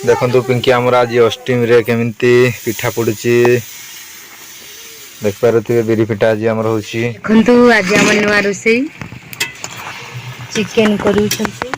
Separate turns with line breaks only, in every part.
देखो पिंकी आमर आज अष्टमी रे केमिति पिठा पड़ुची देख पारे बिरी पिठा आज आमर होची।
देखंतु आज आम नुआ रोसई चिकेन करूछंती।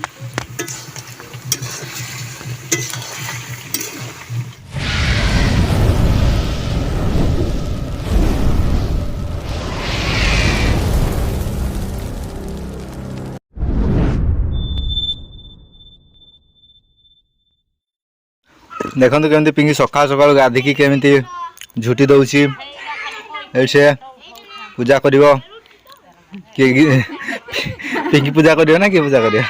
देखो केमती पिंकी सकाल सकाल गाधिकी केमिति झुटी दउची से पूजा करिवो कि पिंकी पूजा करियो ना कि पूजा करियो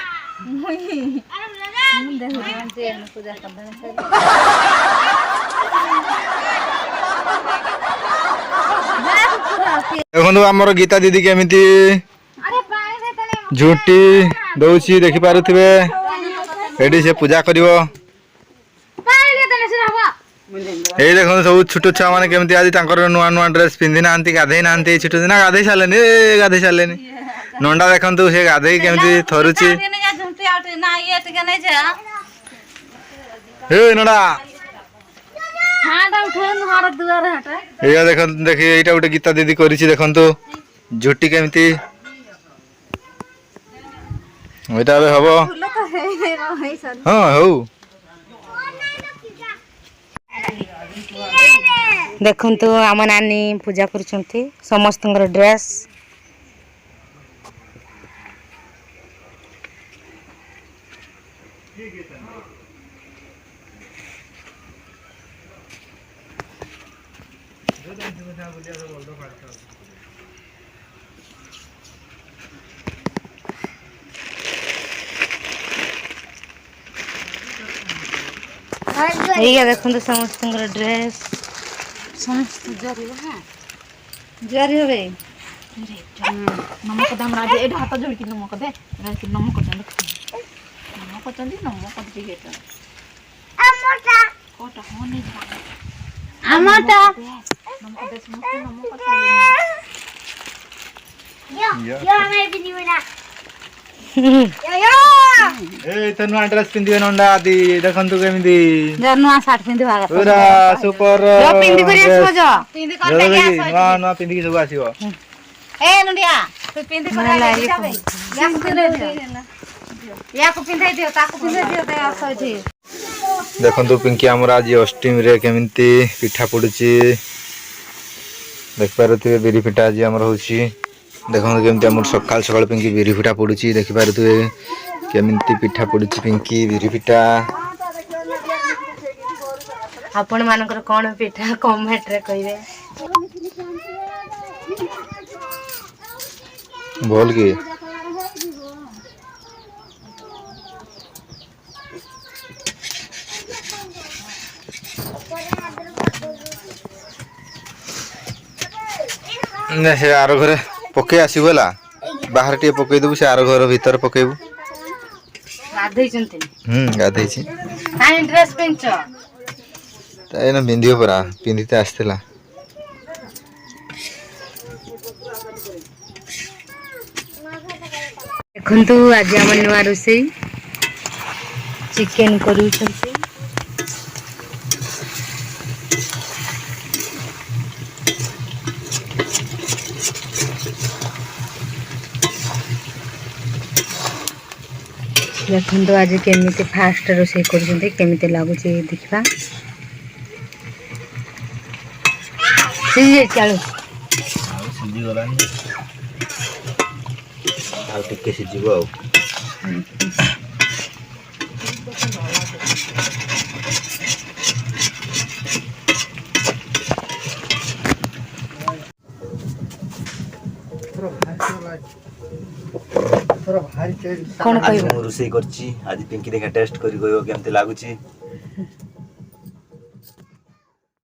देखो आमर गीता दीदी केमिति झुटी दउची देखि पारुथिबे एडी से पूजा करिवो। ये देखो सब छोट छुआ मैंने केमती आज नुआ नुआ ड्रेस पिंधि ना गाधे ना छोट दिन गाधे सारे नंडा देखु से गाधे केमती थरुची नंडा ये देख देख यहाँ गोटे गीता दीदी कर देखु झुटी केमती यहाँ हम हाँ हौ
देखंतु आम नानी पूजा करुछंती समस्त ड्रेस देखंतु समस्त ड्रेस समस्त जरी होवे
नमक दाम राजे एटा हाथ जोड़ के नमक दे नमक चंदी नमक दे गेटा अमोटा कोटा होने अमोटा नमक दे नमक यो हमें भी नहीं बना
ए तनु ड्रेस पिंधि नंडा आदि देखंतु केमिति
जनुआ शर्ट पिंधि भागा
पूरा सुपर
यो पिंधि करी आसो जो
पिंधि कर के आसो
नुआ नुआ पिंधि के सब आसीबो
ए नंडिया तू पिंधि कर ले जाबे या को पिंधि दियो या को पिंधि दियो ताको पिंधि दियो ते आसो छी।
देखंतु पिंकी आमर आज अष्टमी रे केमिति पिठा पड़ुची देख पारे बिरी पिठा आज आमर होची। देखो केमती आम सकाल सकाल पिंकी बिरी पिठा पड़ुची देखि पारे केमिति पिठा पड़ुची पिंकी बिरी पिठा
आपण मानकर कोन पिठा कमेंट रे कहिबे
बोल के ने से आरो घरे पके आसीबला बाहर टे पके देबु से आरो घर भीतर पकेबु
गाधै चंती
गाधै छी
काई ड्रेस पिंच
ताइना बिंदियो परा पिंदिते आस्तेला
देखंतु आज आम नुआ रोसई चिकेन करूछंती। देखंतु आज केमिति फास्ट रोसई करूछंती केमिति लागुची देखबा सिजे चलो
सिजी गलानी आ टिके सिजीबो आ
कौन कहबो
रोसई करची आज पिंकी देखा टेस्ट करी कहबो केमते लागुची।